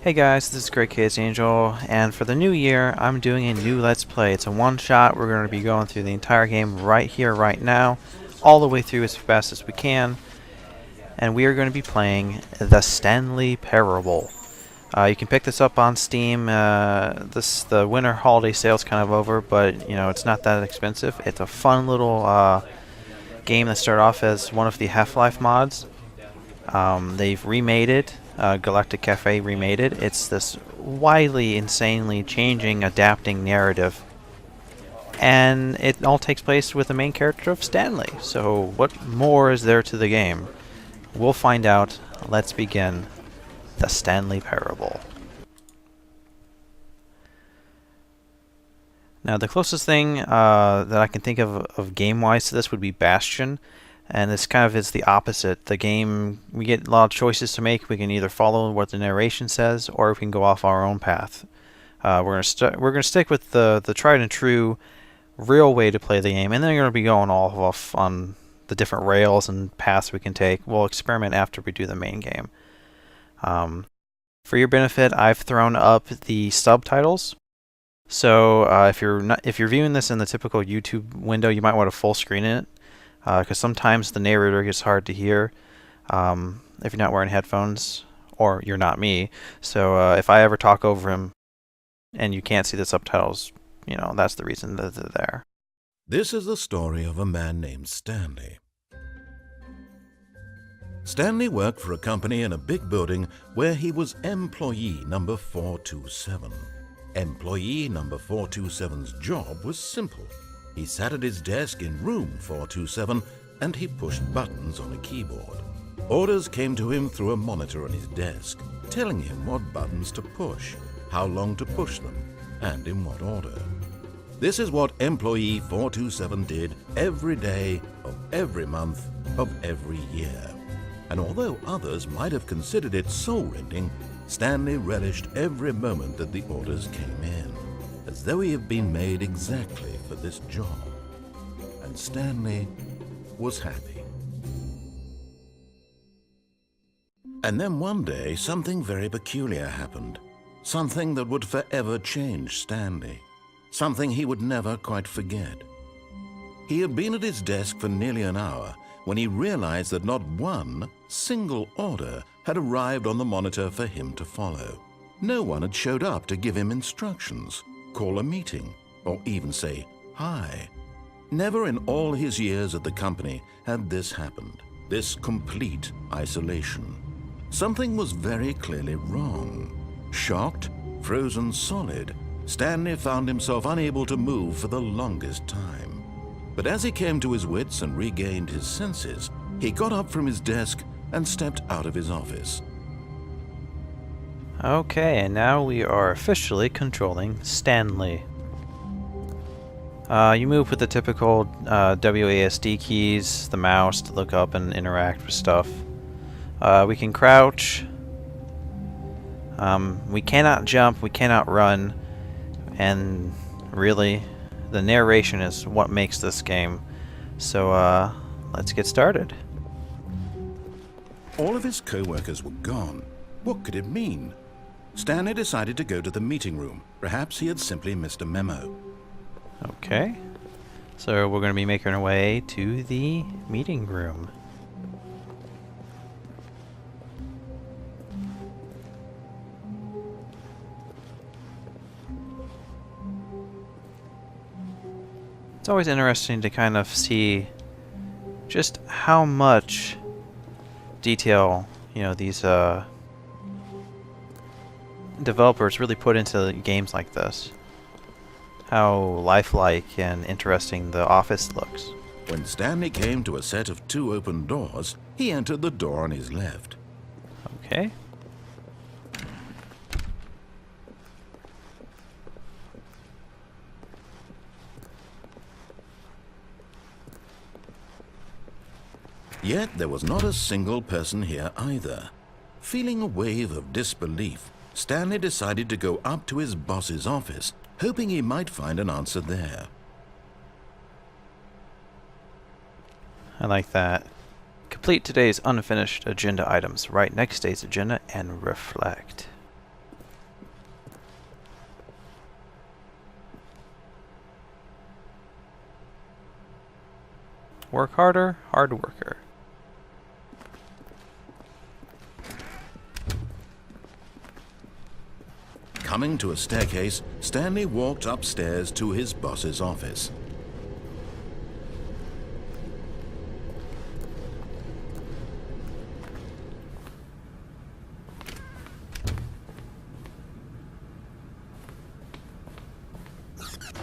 Hey guys, this is Great Kids Angel, and for the new year, I'm doing a new Let's Play. It's a one-shot. We're going to be going through the entire game right here, right now, all the way through as fast as we can, and we are going to be playing the Stanley Parable. You can pick this up on Steam. The winter holiday sale's kind of over, but you know it's not that expensive. It's a fun little game that started off as one of the Half-Life mods. They've remade it. Galactic Cafe remade it. It's this wildly, insanely changing, adapting narrative. And it all takes place with the main character of Stanley. So what more is there to the game? We'll find out. Let's begin the Stanley Parable. Now the closest thing that I can think of game-wise to this would be Bastion. And this kind of is the opposite. The game, we get a lot of choices to make. We can either follow what the narration says, or we can go off our own path. We're gonna stick with the tried and true, real way to play the game, and then we're gonna be going all off on the different rails and paths we can take. We'll experiment after we do the main game. For your benefit, I've thrown up the subtitles. So if you're viewing this in the typical YouTube window, you might want to full screen it. Because sometimes the narrator gets hard to hear if you're not wearing headphones, or you're not me. So if I ever talk over him and you can't see the subtitles, you know, that's the reason that they're there. This is the story of a man named Stanley. Stanley worked for a company in a big building where he was employee number 427. Employee number 427's job was simple. He sat at his desk in room 427 and he pushed buttons on a keyboard. Orders came to him through a monitor on his desk, telling him what buttons to push, how long to push them, and in what order. This is what employee 427 did every day of every month of every year. And although others might have considered it soul-rending, Stanley relished every moment that the orders came in, as though he had been made exactly for this job. And Stanley was happy. And then one day, something very peculiar happened. Something that would forever change Stanley. Something he would never quite forget. He had been at his desk for nearly an hour when he realized that not one single order had arrived on the monitor for him to follow. No one had showed up to give him instructions, call a meeting, or even say hi. Never in all his years at the company had this happened, this complete isolation. Something was very clearly wrong. Shocked, frozen solid, Stanley found himself unable to move for the longest time. But as he came to his wits and regained his senses, he got up from his desk and stepped out of his office. Okay, and now we are officially controlling Stanley. You move with the typical WASD keys, the mouse, to look up and interact with stuff. We can crouch. We cannot jump, we cannot run, and really, the narration is what makes this game. So, let's get started. All of his co-workers were gone. What could it mean? Stanley decided to go to the meeting room. Perhaps he had simply missed a memo. Okay. So we're going to be making our way to the meeting room. It's always interesting to kind of see just how much detail, you know, these developers really put into games like this. How lifelike and interesting the office looks. When Stanley came to a set of two open doors, he entered the door on his left. Okay. Yet there was not a single person here either. Feeling a wave of disbelief, Stanley decided to go up to his boss's office, hoping he might find an answer there. I like that. Complete today's unfinished agenda items. Write next day's agenda and reflect. Work harder, hard worker. Coming to a staircase, Stanley walked upstairs to his boss's office.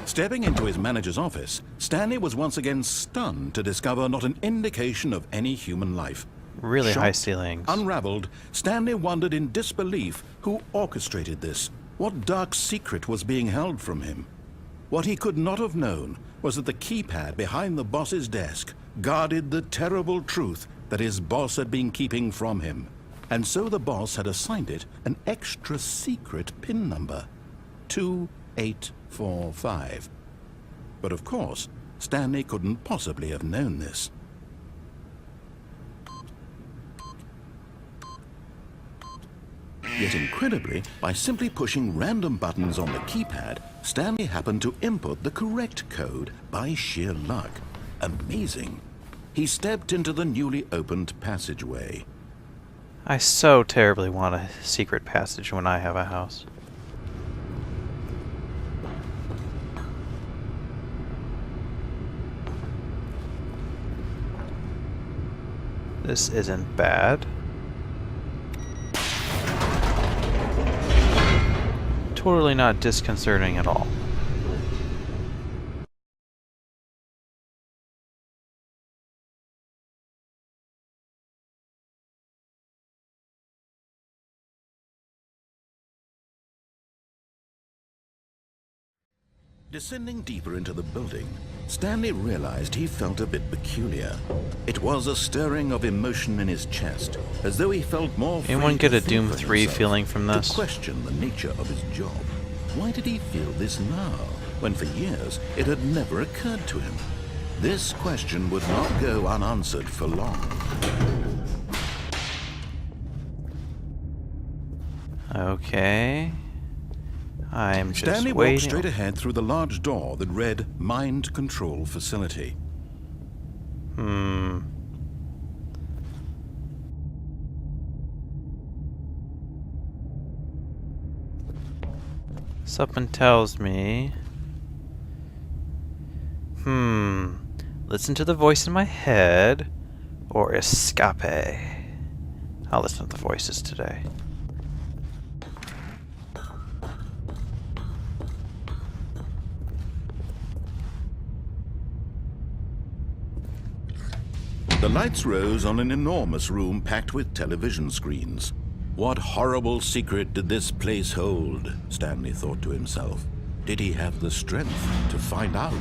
Stepping into his manager's office, Stanley was once again stunned to discover not an indication of any human life. Really high Shocked, ceilings. Unraveled, Stanley wondered in disbelief who orchestrated this. What dark secret was being held from him? What he could not have known was that the keypad behind the boss's desk guarded the terrible truth that his boss had been keeping from him. And so the boss had assigned it an extra secret PIN number, 2845. But of course, Stanley couldn't possibly have known this. Yet incredibly, by simply pushing random buttons on the keypad, Stanley happened to input the correct code by sheer luck. Amazing. He stepped into the newly opened passageway. I so terribly want a secret passage when I have a house. This isn't bad. Totally not disconcerting at all. Descending deeper into the building, Stanley realized he felt a bit peculiar. It was a stirring of emotion in his chest, as though he felt more free Anyone get to a think Doom for 3 himself, feeling from this? to question the nature of his job. Why did he feel this now, when for years it had never occurred to him? This question would not go unanswered for long. Okay. I'm just Stanley walked waiting. straight ahead through the large door that read Mind Control Facility. Something tells me... Listen to the voice in my head, or escape. I'll listen to the voices today. The lights rose on an enormous room packed with television screens. What horrible secret did this place hold? Stanley thought to himself. Did he have the strength to find out?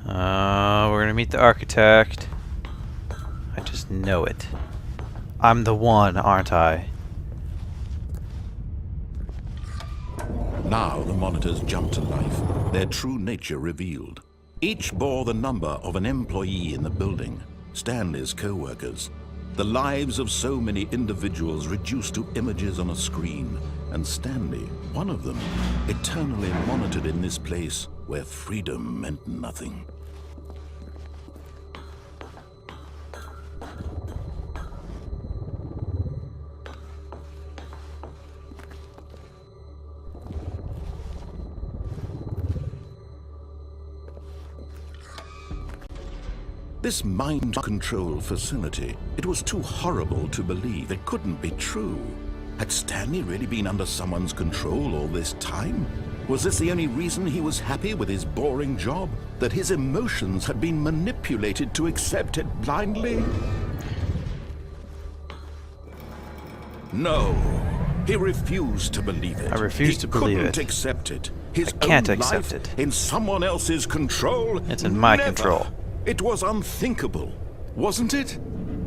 We're gonna meet the architect. I just know it. I'm the one, aren't I? Now the monitors jumped to life, their true nature revealed. Each bore the number of an employee in the building, Stanley's co-workers. The lives of so many individuals reduced to images on a screen, and Stanley, one of them, eternally monitored in this place where freedom meant nothing. This mind control facility, it was too horrible to believe. It couldn't be true. Had Stanley really been under someone's control all this time? Was this the only reason he was happy with his boring job? That his emotions had been manipulated to accept it blindly? No. He refused to believe it. I refuse to believe He couldn't it. accept it. His I can't own accept life it. in someone else's control? It's in my Never. control. It was unthinkable, wasn't it?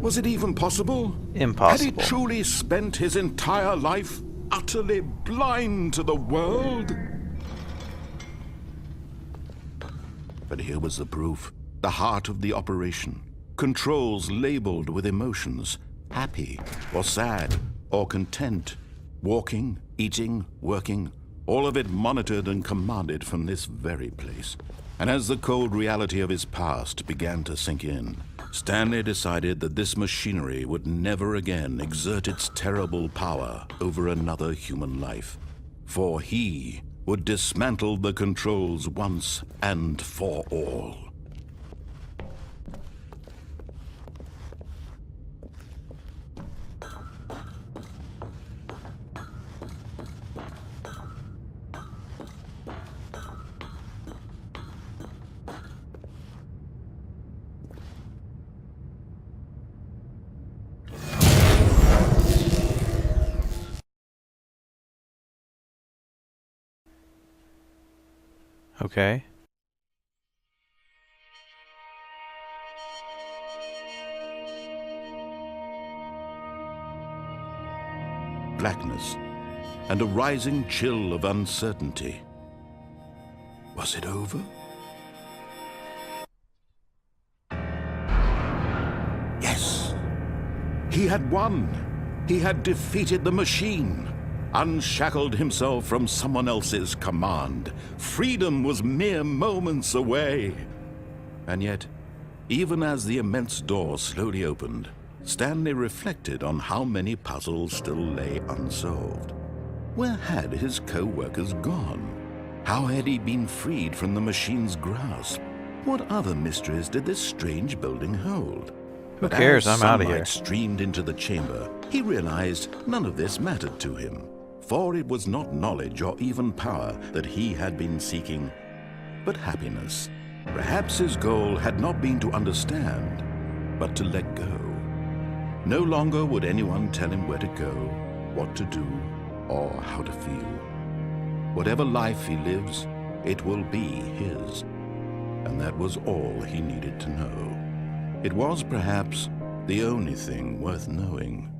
Was it even possible? Impossible. Had he truly spent his entire life utterly blind to the world? But here was the proof. The heart of the operation. Controls labeled with emotions. Happy, or sad, or content. Walking, eating, working. All of it monitored and commanded from this very place. And as the cold reality of his past began to sink in, Stanley decided that this machinery would never again exert its terrible power over another human life. For he would dismantle the controls once and for all. Okay. Blackness and a rising chill of uncertainty. Was it over? Yes. He had won. He had defeated the machine, unshackled himself from someone else's command. Freedom was mere moments away. And yet, even as the immense door slowly opened, Stanley reflected on how many puzzles still lay unsolved. Where had his co-workers gone? How had he been freed from the machine's grasp? What other mysteries did this strange building hold? Who cares? I'm out of here. As sunlight streamed into the chamber, he realized none of this mattered to him, for it was not knowledge or even power that he had been seeking, but happiness. Perhaps his goal had not been to understand, but to let go. No longer would anyone tell him where to go, what to do, or how to feel. Whatever life he lives, it will be his. And that was all he needed to know. It was perhaps the only thing worth knowing.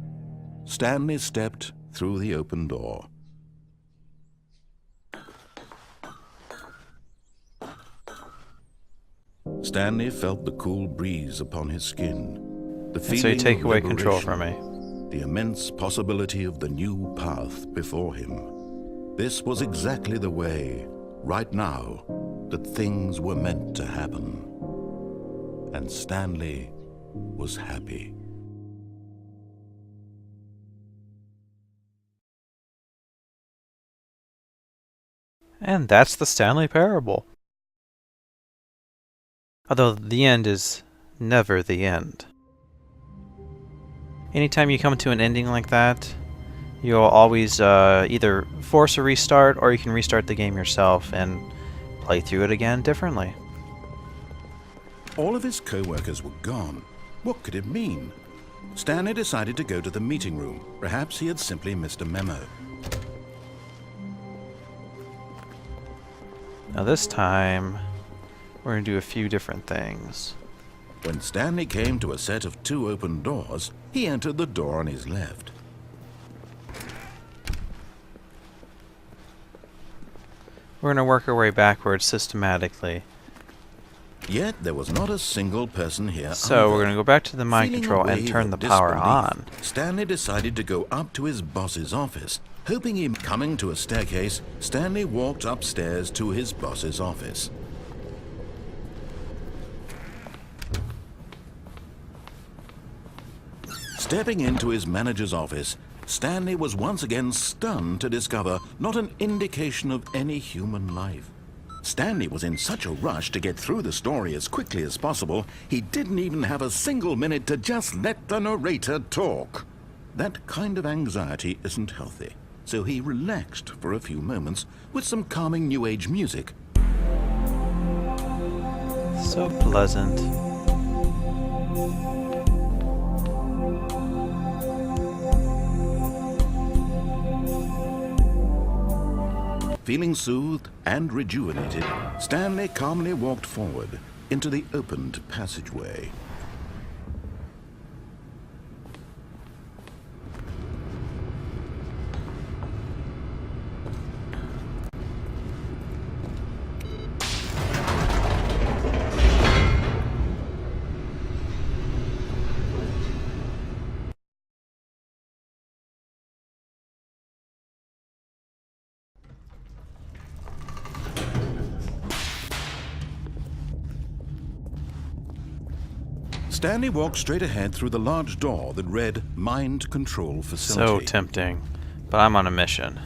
Stanley stepped through the open door. Stanley felt the cool breeze upon his skin. The feeling So you take of away control liberation, from me. the immense possibility of the new path before him. This was exactly the way, right now, that things were meant to happen. And Stanley was happy. And that's the Stanley Parable. Although the end is never the end. Anytime you come to an ending like that, you'll always either force a restart or you can restart the game yourself and play through it again differently. All of his co-workers were gone. What could it mean? Stanley decided to go to the meeting room. Perhaps he had simply missed a memo. Now this time, we're going to do a few different things. When Stanley came to a set of 2 open doors, he entered the door on his left. We're going to work our way backwards systematically. Yet there was not a single person here. So we're going to go back to the mind Feeling a control and wave turn of the power disbelief, on. Stanley decided to go up to his boss's office. Hoping him coming to a staircase, Stanley walked upstairs to his boss's office. Stepping into his manager's office, Stanley was once again stunned to discover not an indication of any human life. Stanley was in such a rush to get through the story as quickly as possible, he didn't even have a single minute to just let the narrator talk. That kind of anxiety isn't healthy, so he relaxed for a few moments with some calming New Age music. So pleasant. Feeling soothed and rejuvenated, Stanley calmly walked forward into the opened passageway. Stanley walked straight ahead through the large door that read Mind Control Facility. So tempting, but I'm on a mission.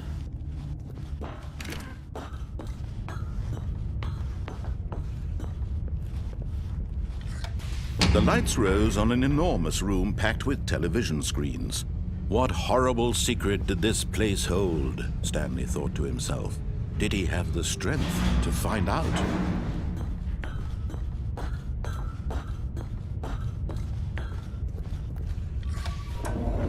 The lights rose on an enormous room packed with television screens. What horrible secret did this place hold? Stanley thought to himself. Did he have the strength to find out?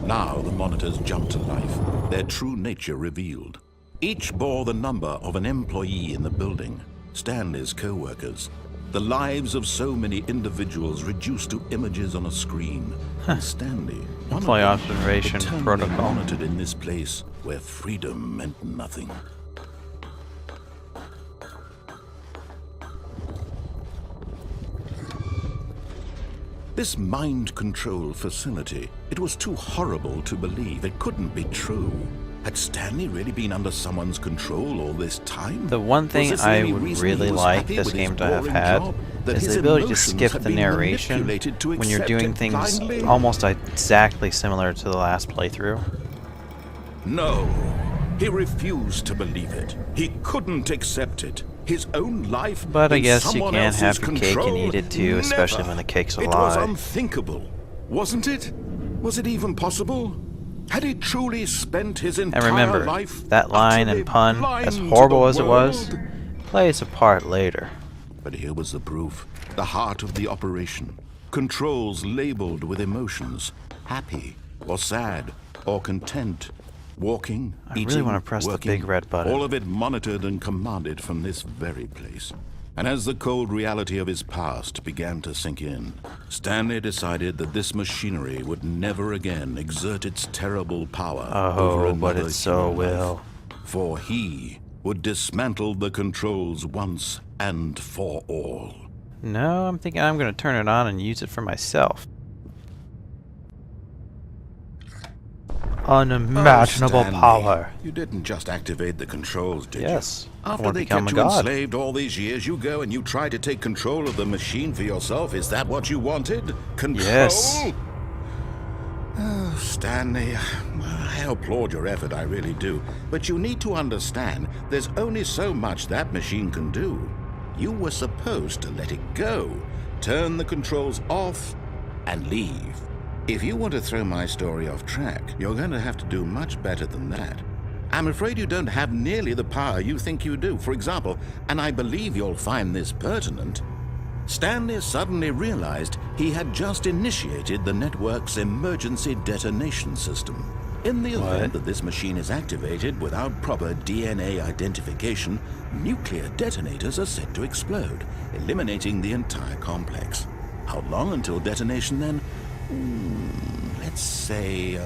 Now the monitors jumped to life, their true nature revealed. Each bore the number of an employee in the building, Stanley's co-workers. The lives of so many individuals reduced to images on a screen. And Stanley, one Employee of them, observation eternally protocol. monitored in this place where freedom meant nothing. This mind control facility, it was too horrible to believe. It couldn't be true. Had Stanley really been under someone's control all this time? The one Was thing this the I only would reason he really was like happy this with his game to have boring had job? That is his the ability to emotions skip had the been narration manipulated to when you're accept doing it things blindly? almost exactly similar to the last playthrough. No, he refused to believe it. He couldn't accept it. His own life But I in guess you someone can't else's have your cake and control? eat it too, especially Never. when the cake's a It was lie. unthinkable, wasn't it? Was it even possible? Had he truly spent his entire And remember, life that line utterly and pun, blind as to horrible the as it was, world? plays a part later. But here was the proof. The heart of the operation. Controls labeled with emotions. Happy, or sad, or content. Walking, I really eating, wanna press the working, big red button. all of it monitored and commanded from this very place. And as the cold reality of his past began to sink in, Stanley decided that this machinery would never again exert its terrible power over Oh, but another it so human will. life. For he would dismantle the controls once and for all. No, I'm thinking I'm going to turn it on and use it for myself. Unimaginable Oh, Stanley, power. You didn't just activate the controls, did Yes, you? I After wanna they become kept a you god. enslaved all these years, you go and you try to take control of the machine for yourself. Is that what you wanted? Control? Yes. Oh, Stanley, I applaud your effort, I really do. But you need to understand, there's only so much that machine can do. You were supposed to let it go, turn the controls off, and leave. If you want to throw my story off track, you're going to have to do much better than that. I'm afraid you don't have nearly the power you think you do. For example, and I believe you'll find this pertinent, Stanley suddenly realized he had just initiated the network's emergency detonation system. In the event that this machine is activated without proper DNA identification, nuclear detonators are set to explode, eliminating the entire complex. How long until detonation then? Let's say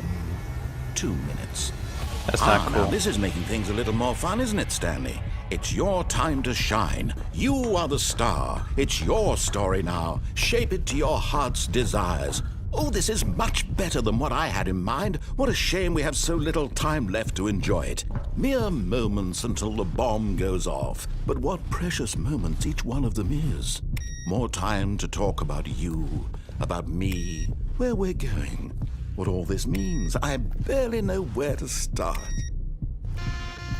2 minutes. That's not Now cool. this is making things a little more fun, isn't it, Stanley? It's your time to shine. You are the star. It's your story now. Shape it to your heart's desires. Oh, this is much better than what I had in mind. What a shame we have so little time left to enjoy it. Mere moments until the bomb goes off. But what precious moments each one of them is. More time to talk about you, about me, where we're going, what all this means. I barely know where to start.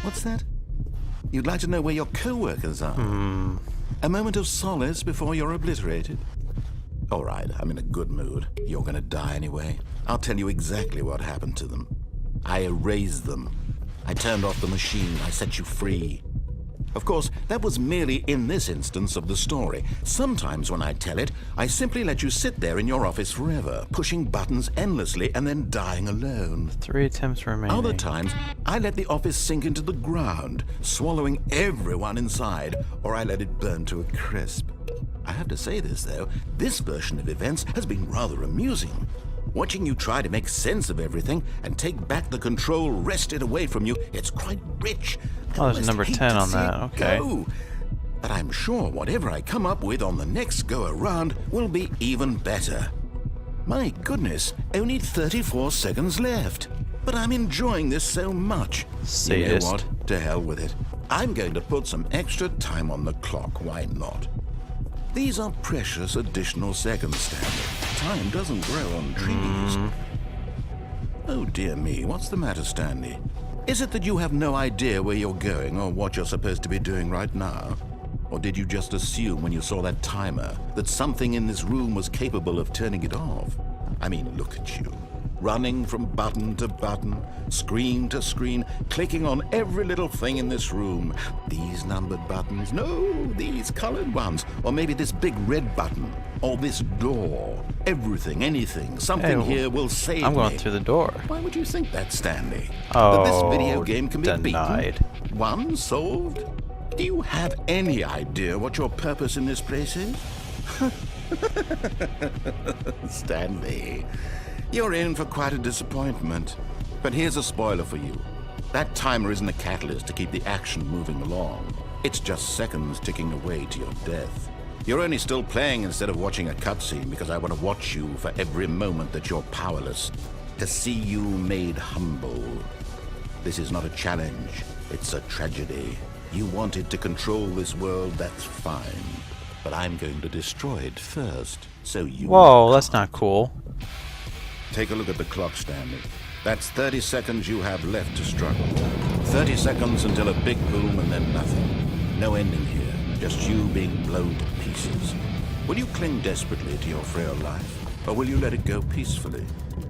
What's that? You'd like to know where your co-workers are? A moment of solace before you're obliterated? All right, I'm in a good mood. You're gonna die anyway. I'll tell you exactly what happened to them. I erased them. I turned off the machine. I set you free. Of course, that was merely in this instance of the story. Sometimes when I tell it, I simply let you sit there in your office forever, pushing buttons endlessly and then dying alone. 3 attempts remaining. Other times, I let the office sink into the ground, swallowing everyone inside, or I let it burn to a crisp. I have to say this, though, this version of events has been rather amusing. Watching you try to make sense of everything and take back the control wrested away from you, it's quite rich. I Oh, there's a almost number hate 10 to on see that, it okay. go. But I'm sure whatever I come up with on the next go-around will be even better. My goodness, only 34 seconds left. But I'm enjoying this so much. You Sadist. know what? To hell with it. I'm going to put some extra time on the clock. Why not? These are precious additional seconds, Stanley. time doesn't grow on trees. Oh dear me, what's the matter, Stanley? Is it that you have no idea where you're going or what you're supposed to be doing right now? Or did you just assume when you saw that timer that something in this room was capable of turning it off? I mean, look at you. Running from button to button, screen to screen, clicking on every little thing in this room. These numbered buttons, no, these colored ones. Or maybe this big red button, or this door. Everything, anything, something here will save I'm going me. through the door. Why would you think that, Stanley? Oh, that this video game can be denied. beaten? One solved? Do you have any idea what your purpose in this place is? Stanley, you're in for quite a disappointment. But here's a spoiler for you. That timer isn't a catalyst to keep the action moving along. It's just seconds ticking away to your death. You're only still playing instead of watching a cutscene because I want to watch you for every moment that you're powerless, to see you made humble. This is not a challenge, it's a tragedy. You wanted to control this world, that's fine. But I'm going to destroy it first, so you... Whoa, that's not cool. Take a look at the clock, Stanley. That's 30 seconds you have left to struggle. 30 seconds until a big boom and then nothing. No ending here, just you being blown to pieces. Will you cling desperately to your frail life, or will you let it go peacefully?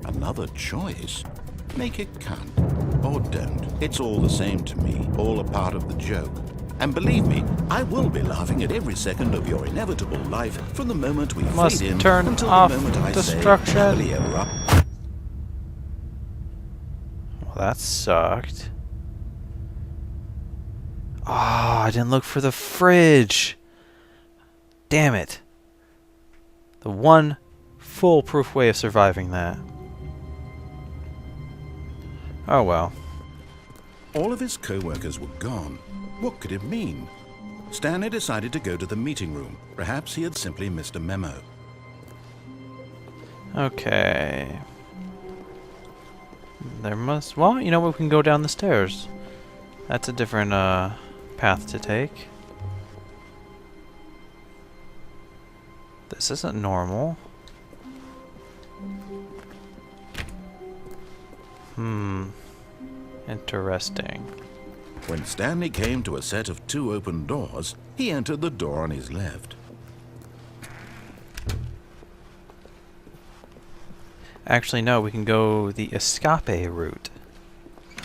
Another choice. Make it count. Or don't. It's all the same to me, all a part of the joke. And believe me, I will be laughing at every second of your inevitable life from the moment we Must fade in turn until off the moment I destruction. say, happily ever up. Well, that sucked. Oh, I didn't look for the fridge. Damn it. The one foolproof way of surviving that. Oh well. All of his co-workers were gone. What could it mean? Stanley decided to go to the meeting room. Perhaps he had simply missed a memo. Okay. There must... Well, you know, we can go down the stairs. That's a different path to take. This isn't normal. Interesting. When Stanley came to a set of 2 open doors, he entered the door on his left. Actually, no, we can go the escape route.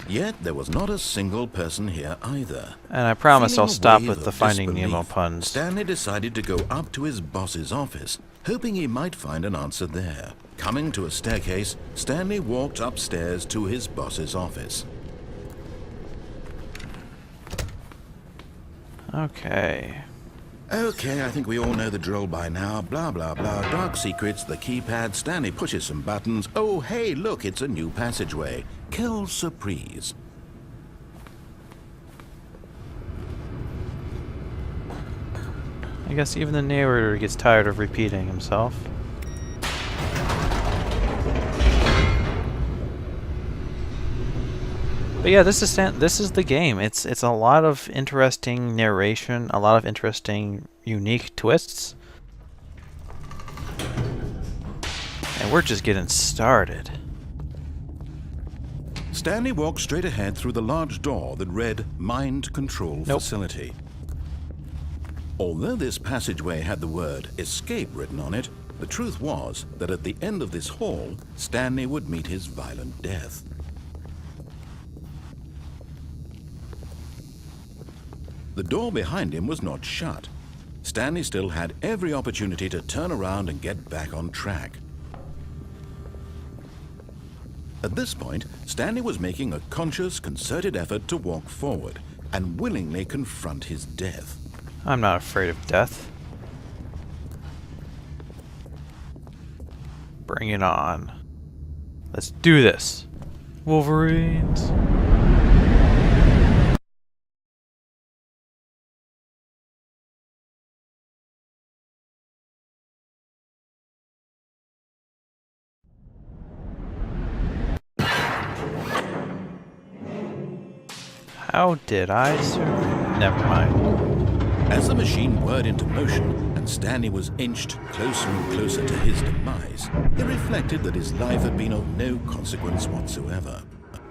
Yet there was not a single person here either. And I promise Feeling I'll a stop wave with the of Finding Nemo disbelief, puns. Stanley decided to go up to his boss's office, hoping he might find an answer there. Coming to a staircase, Stanley walked upstairs to his boss's office. Okay. Okay, I think we all know the drill by now. Blah, blah, blah. Dark secrets, the keypad. Stanley pushes some buttons. Oh, hey, look, it's a new passageway. Quelle surprise. I guess even the narrator gets tired of repeating himself. But yeah, this is the game. It's a lot of interesting narration, a lot of interesting, unique twists, and we're just getting started. Stanley walked straight ahead through the large door that read Mind Control Facility. Although this passageway had the word Escape written on it, the truth was that at the end of this hall, Stanley would meet his violent death. The door behind him was not shut. Stanley still had every opportunity to turn around and get back on track. At this point, Stanley was making a conscious, concerted effort to walk forward and willingly confront his death. I'm not afraid of death. Bring it on. Let's do this. Wolverines. How did I survive? Never mind. As the machine whirred into motion and Stanley was inched closer and closer to his demise, he reflected that his life had been of no consequence whatsoever.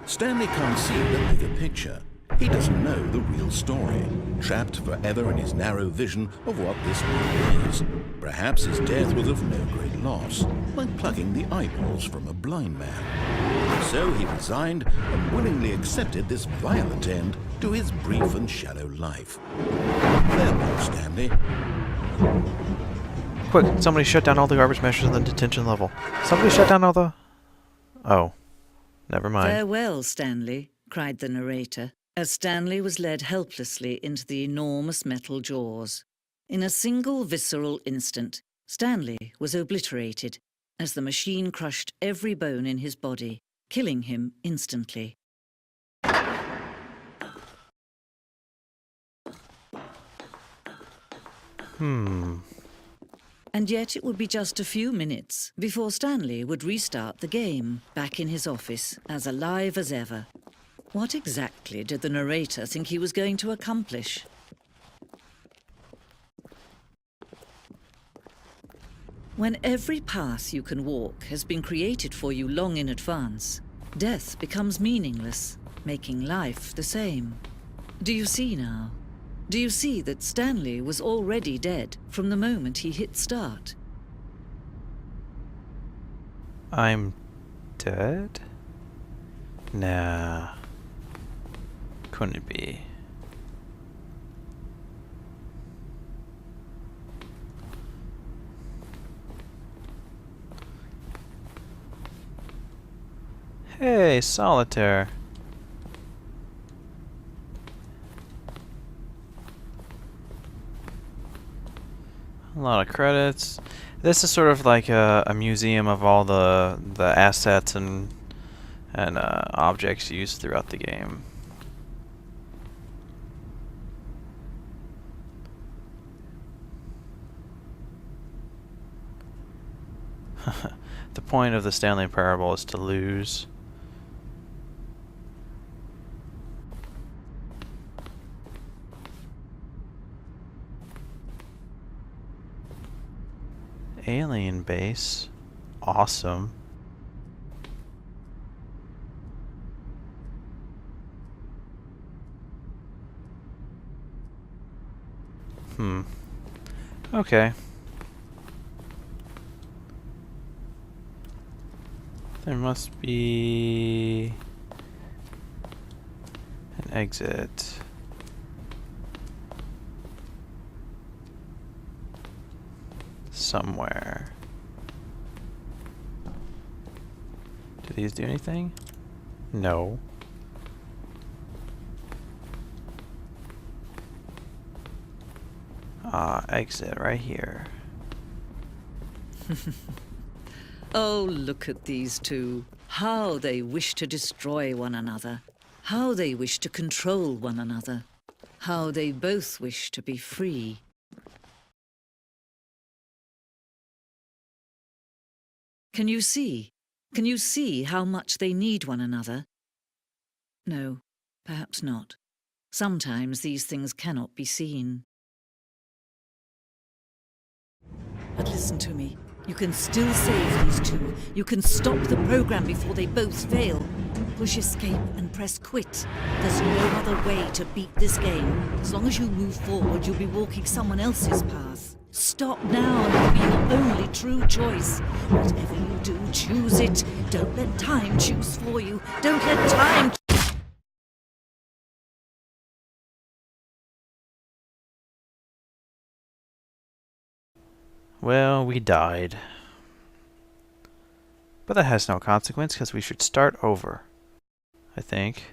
Stanley can't see the bigger picture. He doesn't know the real story, trapped forever in his narrow vision of what this world is. Perhaps his death was of no great loss, like plucking the eyeballs from a blind man. So he resigned and willingly accepted this violent end to his brief and shallow life. Farewell, Stanley. Quick, somebody shut down all the garbage measures in the detention level. Somebody shut down all the... Oh, never mind. Farewell, Stanley, cried the narrator, as Stanley was led helplessly into the enormous metal jaws. In a single visceral instant, Stanley was obliterated as the machine crushed every bone in his body, killing him instantly. And yet it would be just a few minutes before Stanley would restart the game, back in his office, as alive as ever. What exactly did the narrator think he was going to accomplish? When every path you can walk has been created for you long in advance, death becomes meaningless, making life the same. Do you see now? Do you see that Stanley was already dead from the moment he hit start? I'm dead? Nah. Couldn't it be? Hey, Solitaire. A lot of credits. This is sort of like a museum of all the assets and objects used throughout the game. The point of the Stanley Parable is to lose. Alien base. Awesome. Okay. There must be an exit. Somewhere. Do these do anything? No. Exit right here. Oh, look at these two. How they wish to destroy one another. How they wish to control one another. How they both wish to be free. Can you see? Can you see how much they need one another? No, perhaps not. Sometimes these things cannot be seen. But listen to me. You can still save these two. You can stop the program before they both fail. Push escape and press quit. There's no other way to beat this game. As long as you move forward, you'll be walking someone else's path. Stop now and it'll be your only true choice. Whatever you do, choose it. Don't let time choose for you. Don't let time... Well, we died. But that has no consequence because we should start over, I think.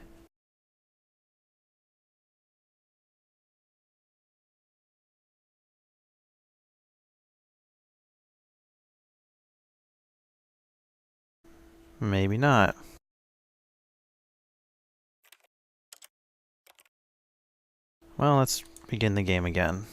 Maybe not. Well, let's begin the game again.